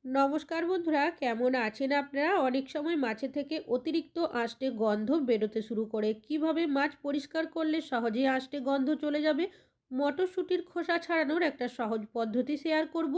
নমস্কার বন্ধুরা, কেমন আছেন আপনারা? অনেক সময় মাছে থেকে অতিরিক্ত আষ্টে গন্ধ বেরোতে শুরু করে। কিভাবে মাছ পরিষ্কার করলে সহজেই আষ্টে গন্ধ চলে যাবে? মটরশুঁটির খোসা ছাড়ানোর একটা সহজ পদ্ধতি শেয়ার করব।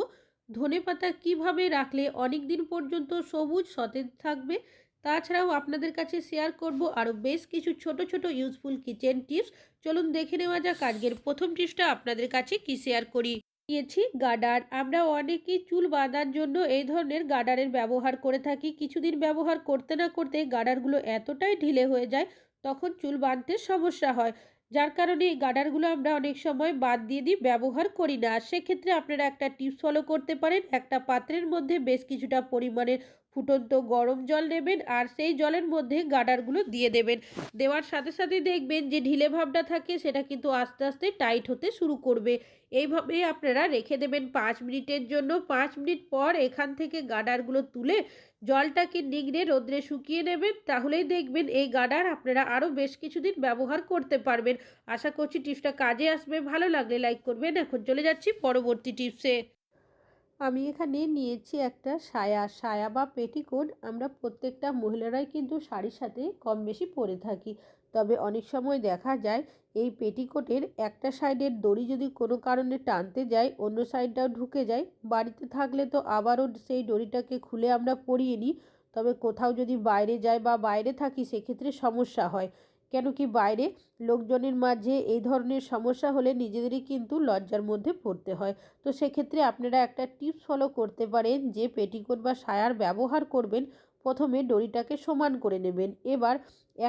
ধনেপাতা কিভাবে রাখলে অনেক দিন পর্যন্ত সবুজ সতেজ থাকবে, তাছাড়াও আপনাদের কাছে শেয়ার করব আরও বেশ কিছু ছোট ছোট ইউজফুল কিচেন টিপস। চলুন দেখে নেওয়া যাক আজকের প্রথম টিপসটা আপনাদের কাছে কি শেয়ার করি। নিয়েছি গার্ডার। আমরা অনেকেই চুল বাঁধার জন্য এই ধরনের গার্ডারের ব্যবহার করে থাকি। কিছুদিন ব্যবহার করতে না করতে গার্ডারগুলো এতটাই ঢিলে হয়ে যায়, তখন চুল বাঁধতে সমস্যা হয়। যার কারণে এই গার্ডারগুলো আমরা অনেক সময় বাদ দিয়ে দিই, ব্যবহার করি না। সেক্ষেত্রে আপনারা একটা টিপস ফলো করতে পারেন। একটা পাত্রের মধ্যে বেশ কিছুটা পরিমাণের ফুটন্ত গরম জল নেবেন আর সেই জলের মধ্যে গার্ডারগুলো দিয়ে দেবেন। দেওয়ার সাথে সাথে দেখবেন যে ঢিলে ভাবটা থাকে সেটা কিন্তু আস্তে আস্তে টাইট হতে শুরু করবে। এইভাবে আপনারা রেখে দেবেন 5 মিনিটের জন্য। 5 মিনিট পর এখান থেকে গার্ডারগুলো তুলে জলটাকে নিংড়ে রোদ্রে শুকিয়ে নেবেন। তাহলেই দেখবেন এই গার্ডার আপনারা আরও বেশ কিছুদিন ব্যবহার করতে পারবেন। আশা করছি টিপসটা কাজে আসবে। ভালো লাগলে লাইক করবেন। এখন চলে যাচ্ছি পরবর্তী টিপসে। আমি এখানে নিয়েছি একটা সায়া বা পেটিকোট। আমরা প্রত্যেকটা মহিলারাই কিন্তু শাড়ির সাথে কম বেশি পরে থাকি। তবে অনেক সময় দেখা যায় এই পেটিকোটের একটা সাইডের দড়ি যদি কোনো কারণে টানতে যাই, অন্য সাইডটাও ঢুকে যায়। বাড়িতে থাকলে তো আবারও সেই দড়িটাকে খুলে আমরা পরিয়ে নিই। তবে কোথাও যদি বাইরে যাই বা বাইরে থাকি সেক্ষেত্রে সমস্যা হয়। কেন কি বাইরে লোকজনের মাঝে এই ধরনের সমস্যা হলে নিজেদেরই কিন্তু লজ্জার মধ্যে পড়তে হয়। তো সেক্ষেত্রে আপনারা একটা টিপস ফলো করতে পারেন যে পেটিকোট বা সায়ার ব্যবহার করবেন, প্রথমে দড়িটাকে সমান করে নেবেন। এবার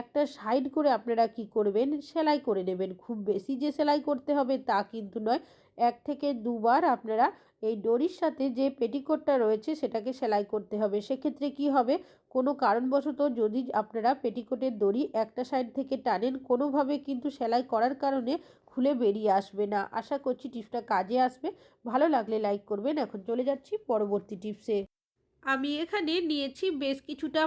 একটা সাইড করে আপনারা কি করবেন, সেলাই করে নেবেন। খুব বেশি যে সেলাই করতে হবে তা কিন্তু নয়। 1 থেকে 2 বার আপনারা এই দড়ির সাথে যে পেটিকোটটা রয়েছে সেটাকে সেলাই করতে হবে। সেক্ষেত্রে কি হবে, কোনো কারণবশত যদি আপনারা পেটিকোটের দড়ি একটা সাইড থেকে টানেন, কোনোভাবে কিন্তু সেলাই করার কারণে খুলে বেরিয়ে আসবে না। আশা করছি টিপসটা কাজে আসবে। ভালো লাগলে লাইক করবেন। এখন চলে যাচ্ছি পরবর্তী টিপসে। আমি এখানে নিয়েছি বেশ কিছুটা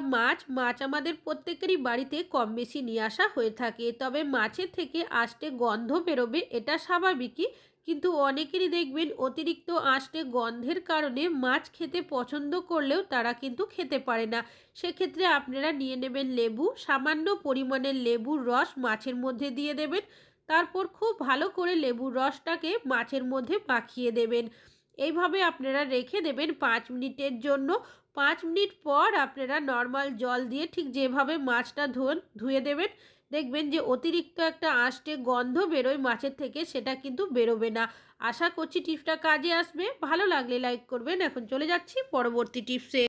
মাছ আমাদের প্রত্যেকেরই বাড়িতে কম বেশি নিয়ে আসা হয়ে থাকে। তবে মাছের থেকে আষ্টে গন্ধ বেরোবে এটা স্বাভাবিকই, কিন্তু অনেকেরই দেখবেন অতিরিক্ত আষ্টে গন্ধের কারণে মাছ খেতে পছন্দ করলেও তারা কিন্তু খেতে পারে না। সেক্ষেত্রে আপনারা নিয়ে নেবেন লেবু। সামান্য পরিমাণের লেবুর রস মাছের মধ্যে দিয়ে দেবেন। তারপর খুব ভালো করে লেবুর রসটাকে মাছের মধ্যে মাখিয়ে দেবেন। এইভাবে আপনারা রেখে দেবেন 5 মিনিটের জন্য। 5 মিনিট পর আপনারা নর্মাল জল দিয়ে ঠিক যেভাবে মাছটা ধুয়ে দেবেন, দেখবেন যে অতিরিক্ত একটা আষ্টে গন্ধ বেরোয় মাছের থেকে, সেটা কিন্তু বেরোবে না। আশা করছি টিপসটা কাজে আসবে। ভালো লাগলে লাইক করবেন। এখন চলে যাচ্ছি পরবর্তী টিপসে।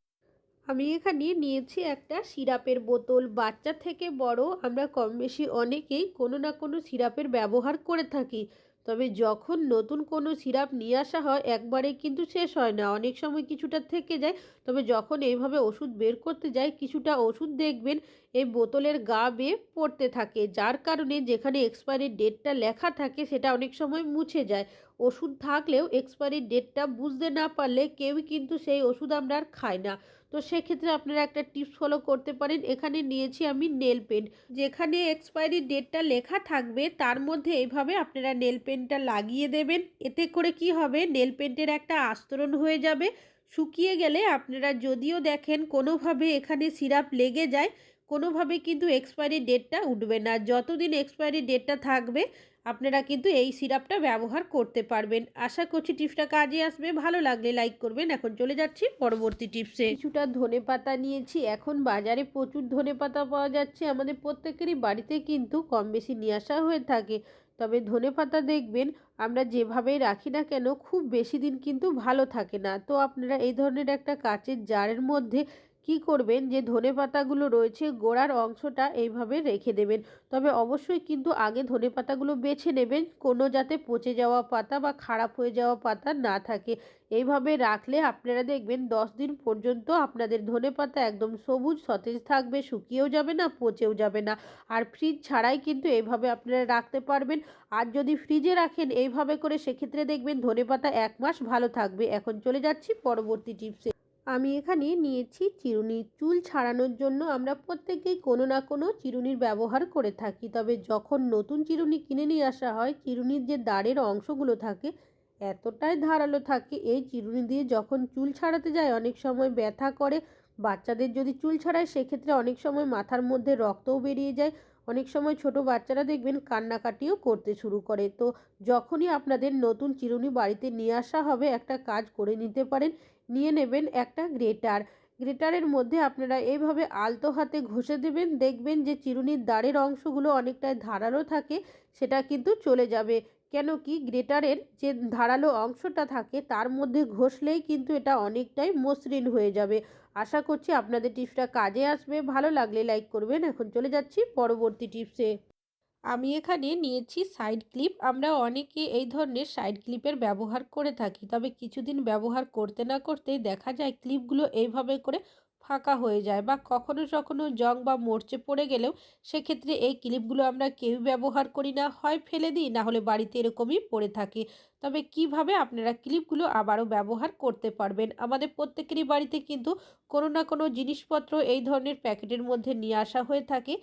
আমি এখানে নিয়েছি একটা সিরাপের বোতল। বাচ্চা থেকে বড় আমরা কম বেশি অনেকেই কোনো না কোনো সিরাপের ব্যবহার করে থাকি। তবে যখন নতুন কোনো সিরাপ নিয়ে আসা হয় একবারে কিন্তু শেষ হয় না, অনেক সময় কিছুটা থেকে যায়। তবে যখন এইভাবে ওষুধ বের করতে যায়, কিছুটা ওষুধ দেখবেন এই বোতলের গা বেয়ে পড়তে থাকে, যার কারণে যেখানে এক্সপায়ারি ডেটটা লেখা থাকে সেটা অনেক সময় মুছে যায়। ওষুধ থাকলেও এক্সপায়ারি ডেটটা বুঝতে না পারলে কেউই কিন্তু সেই ওষুধ আমরা আর খাই না। তো সেক্ষেত্রে আপনারা একটা টিপস ফলো করতে পারেন। এখানে নিয়েছি আমি নেল পেন্ট। যেখানে এক্সপায়ারি ডেটটা লেখা থাকবে তার মধ্যে এইভাবে আপনারা নেল পেন্টটা লাগিয়ে দেবেন। এতে করে কি হবে, নেল পেন্টের একটা আস্তরণ হয়ে যাবে। শুকিয়ে গেলে আপনারা যদিও দেখেন কোনোভাবে এখানে সিরাপ লেগে যায়, কোনোভাবে কিন্তু এক্সপায়ারি ডেটটা উঠবে না। যতদিন এক্সপায়ারি ডেটটা থাকবে আপনারা কিন্তু এই সিরাপটা ব্যবহার করতে পারবেন। আশা করছি টিপসটা কাজে আসবে। ভালো লাগলে লাইক করবেন। এখন চলে যাচ্ছি পরবর্তী টিপসে। কিছুটা ধনেপাতা নিয়েছি। এখন বাজারে প্রচুর ধনেপাতা পাওয়া যাচ্ছে, আমাদের প্রত্যেকেরই বাড়িতে কিন্তু কম বেশি নিয়ে আসা হয়ে থাকে। তবে ধনেপাতা দেখবেন আমরা যেভাবেই রাখি না কেন খুব বেশি দিন কিন্তু ভালো থাকে না। তো আপনারা এই ধরনের একটা কাচের জারের মধ্যে কি করবেন, যে ধনেপাতাগুলো রয়েছে গোড়ার অংশটা এইভাবে রেখে দেবেন। তবে অবশ্যই কিন্তু আগে ধনেপাতাগুলো বেছে নেবেন, কোনো যাতে পচে যাওয়া পাতা বা খারাপ হয়ে যাওয়া পাতা না থাকে। এইভাবে রাখলে আপনারা দেখবেন 10 দিন পর্যন্ত আপনাদের ধনেপাতা একদম সবুজ সতেজ থাকবে, শুকিয়েও যাবে না, পচেও যাবে না। আর ফ্রিজ ছাড়াই কিন্তু এইভাবে আপনারা রাখতে পারবেন। আর যদি ফ্রিজে রাখেন এইভাবে করে সেক্ষেত্রে দেখবেন ধনেপাতা 1 মাস ভালো থাকবে। এখন চলে যাচ্ছি পরবর্তী টিপসে। আমি এখানে নিয়েছি চিরুনি। চুল ছাড়ানোর জন্য আমরা প্রত্যেকেই কোনো না কোনো চিরুনির ব্যবহার করে থাকি। তবে যখন নতুন চিরুনি কিনে নিয়ে আসা হয়, চিরুনির যে দাঁড়ের অংশগুলো থাকে এতটাই ধারালো থাকে, এই চিরুনি দিয়ে যখন চুল ছাড়াতে যায় অনেক সময় ব্যথা করে। বাচ্চাদের যদি চুল ছাড়ায় সেক্ষেত্রে অনেক সময় মাথার মধ্যে রক্তও বেরিয়ে যায়। অনেক সময় ছোট বাচ্চারা দেখবেন কান্নাকাটিও করতে শুরু করে। তো যখনই আপনাদের নতুন চিরুনি বাড়িতে নিয়ে আসা হবে, একটা কাজ করে নিতে পারেন। নিয়ে নেবেন একটা গ্রেটার। গ্রেটারের মধ্যে আপনারা এইভাবে আলতো হাতে ঘষে দেবেন। দেখবেন যে চিরুনির দাঁড়ের অংশগুলো অনেকটাই ধারালো থাকে, সেটা কিন্তু চলে যাবে। কেন কি গ্রেটারের যে ধারালো অংশটা থাকে তার মধ্যে ঘষলেই কিন্তু এটা অনেকটাই মসৃণ হয়ে যাবে। আশা করছি আপনাদের টিপসটা কাজে আসবে। ভালো লাগলে লাইক করবেন। এখন চলে যাচ্ছি পরবর্তী টিপসে। আমি এখানে নিয়েছি সাইড ক্লিপ। আমরা অনেকে এই ধরনের সাইড ক্লিপের ব্যবহার করে থাকি। তবে কিছুদিন ব্যবহার করতে না করতেই দেখা যায় ক্লিপগুলো এইভাবে করে ফাঁকা হয়ে যায়, বা কখনো কখনো জং বা মরচে পড়ে গেলেও সেক্ষেত্রে এই ক্লিপগুলো আমরা কেউ ব্যবহার করি না, হয় ফেলে দিই, না হলে বাড়িতে এরকমই পড়ে থাকে। তবে কিভাবে আপনারা ক্লিপগুলো আবারও ব্যবহার করতে পারবেন? আমাদের প্রত্যেকেরই বাড়িতে কিন্তু কোনো না কোনো জিনিসপত্র এই ধরনের প্যাকেটের মধ্যে নিয়ে আসা হয়ে থাকে।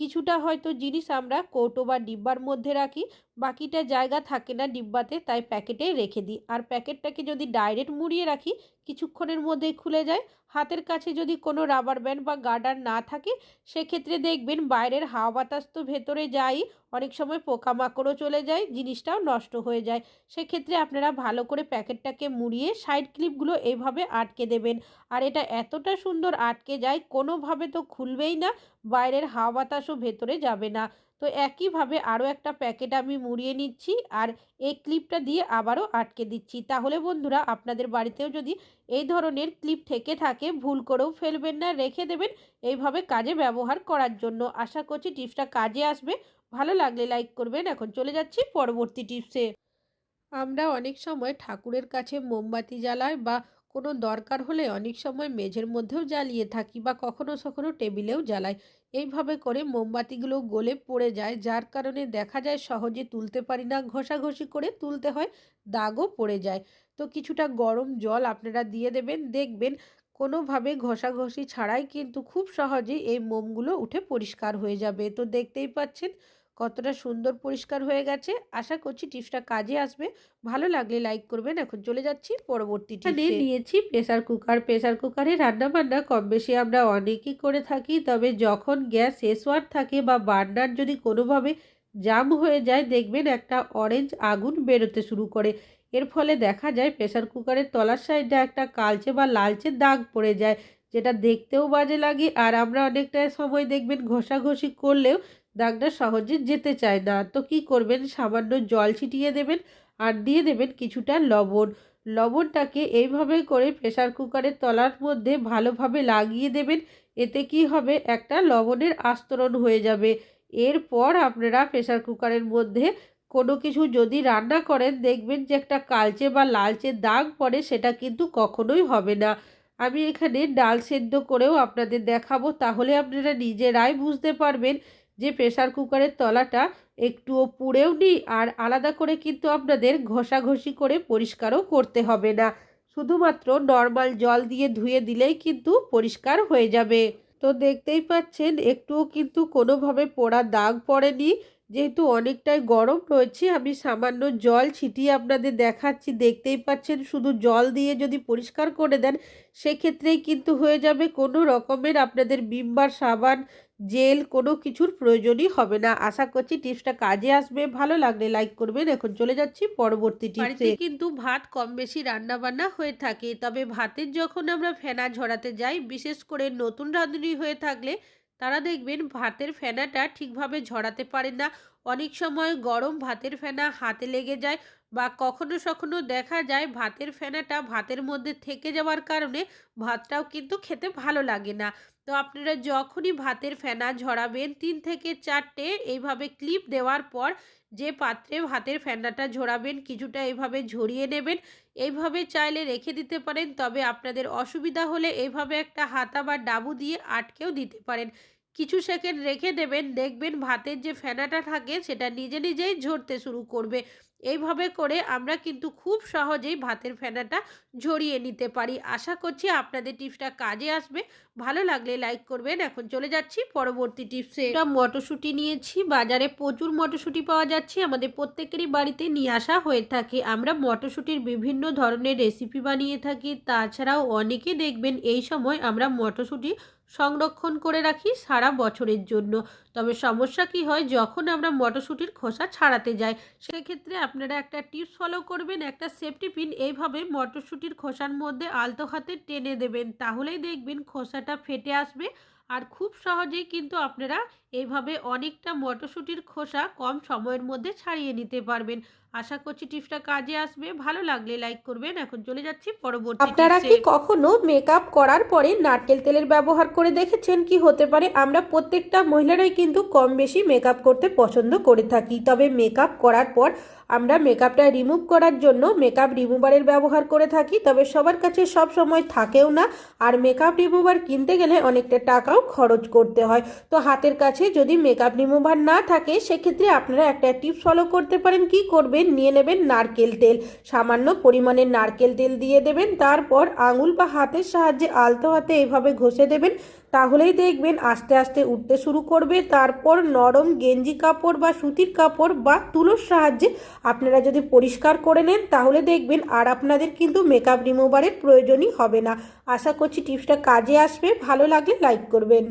কিছুটা হয়তো জিনিস আমরা কৌটো বা ডিব্বার মধ্যে রাখি, বাকিটা জায়গা থাকে না ডিব্বাতে, তাই প্যাকেটে রেখে দিই। আর প্যাকেটটাকে যদি ডাইরেক্ট মুড়িয়ে রাখি কিছুক্ষণের মধ্যেই খুলে যায়। হাতের কাছে যদি কোনো রাবার ব্যান্ড বা গার্ডার না থাকে সেক্ষেত্রে দেখবেন বাইরের হাওয়া বাতাস তো ভেতরে যায়ই, অনেক সময় পোকামাকড়ও চলে যায়, জিনিসটাও নষ্ট হয়ে যায়। সেক্ষেত্রে আপনারা ভালো করে প্যাকেটটাকে মুড়িয়ে সাইড ক্লিপগুলো এইভাবে আটকে দেবেন। আর এটা এতটা সুন্দর আটকে যায়, কোনোভাবে তো খুলবেই না, বাইরের হাওয়া বাতাসও ভেতরে যাবে না। তো একইভাবে আরও একটা প্যাকেট আমি মুড়িয়ে নিচ্ছি, আর এই ক্লিপটা দিয়ে আবারও আটকে দিচ্ছি। তাহলে বন্ধুরা আপনাদের বাড়িতেও যদি এই ধরনের ক্লিপ থেকে থাকে ভুল করেও ফেলবেন না, রেখে দেবেন এইভাবে কাজে ব্যবহার করার জন্য। আশা করছি টিপসটা কাজে আসবে। ভালো লাগলে লাইক করবেন। এখন চলে যাচ্ছি পরবর্তী টিপসে। আমরা অনেক সময় ঠাকুরের কাছে মোমবাতি জ্বালাই, বা কোনো দরকার হলে অনেক সময় মেঝের মধ্যেও জ্বালিয়ে থাকি, বা কখনো কখনো টেবিলেও জ্বালাই। এইভাবে করে মোমবাতিগুলো গলে পড়ে যায়, যার কারণে দেখা যায় সহজে তুলতে পারি না, ঘষাঘষি করে তুলতে হয়, দাগও পড়ে যায়। তো কিছুটা গরম জল আপনারা দিয়ে দেবেন, দেখবেন কোনোভাবে ঘষাঘষি ছাড়াই কিন্তু খুব সহজেই এই মোমগুলো উঠে পরিষ্কার হয়ে যাবে। তো দেখতেই পাচ্ছেন কতটা সুন্দর পরিষ্কার হয়ে গেছে। আশা করছি টিপসটা কাজে আসবে। ভালো লাগলে লাইক করবেন। এখন চলে যাচ্ছি পরবর্তী টিপসে। নিয়েছি প্রেসার কুকার। প্রেসার কুকারে রান্নাবান্না কম বেশি আমরা অনেকেই করে থাকি। তবে যখন গ্যাস শেষ হওয়ার থাকে বা বার্নার যদি কোনোভাবে জাম হয়ে যায়, দেখবেন একটা অরেঞ্জ আগুন বেরোতে শুরু করে। এর ফলে দেখা যায় প্রেসার কুকারের তলার সাইডে একটা কালচে বা লালচে দাগ পড়ে যায়, যেটা দেখতেও বাজে লাগে। আর আমরা অনেকটা সময় দেখবেন ঘষাঘষি করলেও দাগটা সহজে যেতে চায় না। তো কি করবেন, সামান্য জল ছিটিয়ে দেবেন আর দিয়ে দেবেন কিছুটা লবণ। লবণটাকে এইভাবে করে প্রেসার কুকারের তলার মধ্যে ভালোভাবে লাগিয়ে দেবেন। এতে কি হবে, একটা লবণের আস্তরণ হয়ে যাবে। এরপর আপনারা প্রেসার কুকারের মধ্যে কোনো কিছু যদি রান্না করেন, দেখবেন যে একটা কালচে বা লালচে দাগ পড়ে, সেটা কিন্তু কখনোই হবে না। আমি এখানে ডাল সেদ্ধ করেও আপনাদের দেখাবো, তাহলে আপনারা নিজেরাই বুঝতে পারবেন যে প্রেসার কুকারের তলাটা একটুও পুড়েও নি, আর আলাদা করে কিন্তু আপনাদের ঘষাঘষি করে পরিষ্কারও করতে হবে না। শুধুমাত্র নর্মাল জল দিয়ে ধুয়ে দিলেই কিন্তু পরিষ্কার হয়ে যাবে। তো দেখতেই পাচ্ছেন একটুও কিন্তু কোনোভাবে পোড়া দাগ পড়েনি। যেহেতু অনেকটাই গরম রয়েছে, আমি সামান্য জল ছিটিয়ে আপনাদের দেখাচ্ছি। দেখতেই পাচ্ছেন শুধু জল দিয়ে যদি পরিষ্কার করে দেন সেক্ষেত্রেই কিন্তু হয়ে যাবে, কোনো রকমের আপনাদের ভিম বার সাবান, জেল কোনো কিছুর প্রয়োজনই হবে না। আশা করছি টিপসটা কাজে আসবে। ভালো লাগলে লাইক করবেন। এখন চলে যাচ্ছি পরবর্তী টিপসে। বাড়িতে কিন্তু ভাত কম বেশি রান্না বান্না হয়ে থাকে, তবে ভাতের যখন আমরা ফেনা ঝরাতে যাই, বিশেষ করে নতুন রাঁধুনি হয়ে থাকলে তারা দেখবেন ভাতের ফেনাটা ঠিকভাবে ঝরাতে পারে না। অনেক সময় গরম ভাতের ফেনা হাতে লেগে যায়, বা কখনো কখনো দেখা যায় ভাতের ফেনাটা ভাতের মধ্যে থেকে যাওয়ার কারণে ভাতটাও কিন্তু খেতে ভালো লাগে না। তো আপনারা যখনই ভাতের ফেনা ঝরাবেন ৩ থেকে ৪টে এইভাবে ক্লিপ দেওয়ার পর যে পাত্রে ভাতের ফেনাটা ঝরাবেন কিছুটা এইভাবে ঝরিয়ে নেবেন। এইভাবে চাইলে রেখে দিতে পারেন, তবে আপনাদের অসুবিধা হলে এইভাবে একটা হাতা বা ডাবু দিয়ে আটকেও দিতে পারেন। কিছু সেকেন্ড রেখে দেবেন, দেখবেন ভাতের যে ফেনাটা থাকে সেটা নিজে নিজেই ঝরতে শুরু করবে। এইভাবে করে আমরা কিন্তু খুব সহজেই ভাতের ফেনাটা ঝরিয়ে নিতে পারি। আশা করছি আপনাদের টিপসটা কাজে আসবে। ভালো লাগলে লাইক করবেন। এখন চলে যাচ্ছি পরবর্তী টিপসে। একটা মটরশুঁটি নিয়েছি। বাজারে প্রচুর মটরশুঁটি পাওয়া যাচ্ছে। আমাদের প্রত্যেকেরই বাড়িতে নিয়ে আসা হয়ে থাকে। আমরা মটরশুঁটির বিভিন্ন ধরনের রেসিপি বানিয়ে থাকি। তাছাড়াও অনেকে দেখবেন এই সময় আমরা মটরশুঁটি সংরক্ষণ করে রাখি সারা বছরের জন্য। তবে সমস্যা কি হয়, যখন আমরা মটরশুঁটির খোসা ছাড়াতে যাই, সেক্ষেত্রে আপনারা একটা টিপস ফলো করবেন। একটা সেফটি পিন এইভাবে মটরশুঁটির খোসার মধ্যে আলতো হাতে টেনে দেবেন, তাহলেই দেখবেন খোসাটা ফেটে আসবে। আর খুব সহজেই কিন্তু আপনারা এইভাবে অনেকটা মটরশুঁটির খোসা কম সময়ের মধ্যে ছাড়িয়ে নিতে পারবেন। আশা করছি টিপসটা কাজে আসবে। ভালো লাগলে লাইক করবেন। এখন চলে যাচ্ছি পরবর্তী আপনারা টিপসে। কি কখনো মেকআপ করার পরে নারকেল তেলের ব্যবহার করে দেখেছেন? কি হতে পারে, আমরা প্রত্যেকটা মহিলারাই কিন্তু কম বেশি মেকআপ করতে পছন্দ করে থাকি। তবে মেকআপ করার পর আমরা মেকআপটা রিমুভ করার জন্য মেকআপ রিমুভারের ব্যবহার করে থাকি। তবে সবার কাছে সব সময় থাকেও না, আর মেকআপ রিমুভার কিনতে গেলে অনেকটা টাকাও খরচ করতে হয়। তো হাতের কাছে যদি মেকআপ রিমুভার না থাকে, সেক্ষেত্রে আপনারা একটা টিপস ফলো করতে পারেন। কি করবেন, নিয়ে নেবেন নারকেল তেল, সামান্য পরিমাণে নারকেল তেল দিয়ে দেবেন। তারপর আঙুল বা হাতের সাহায্যে আলতো হাতে এইভাবে ঘষে দেবেন, তাহলেই দেখবেন আস্তে আস্তে উঠতে শুরু করবে। তারপর নরম গেঞ্জি কাপড় বা সুতির কাপড় বা তুলোর সাহায্যে আপনারা যদি পরিষ্কার করে নেন, তাহলে দেখবেন আর আপনাদের কিন্তু মেকআপ রিমুভারের প্রয়োজনই হবে না। আশা করছি টিপসটা কাজে আসবে। ভালো লাগলে লাইক করবেন।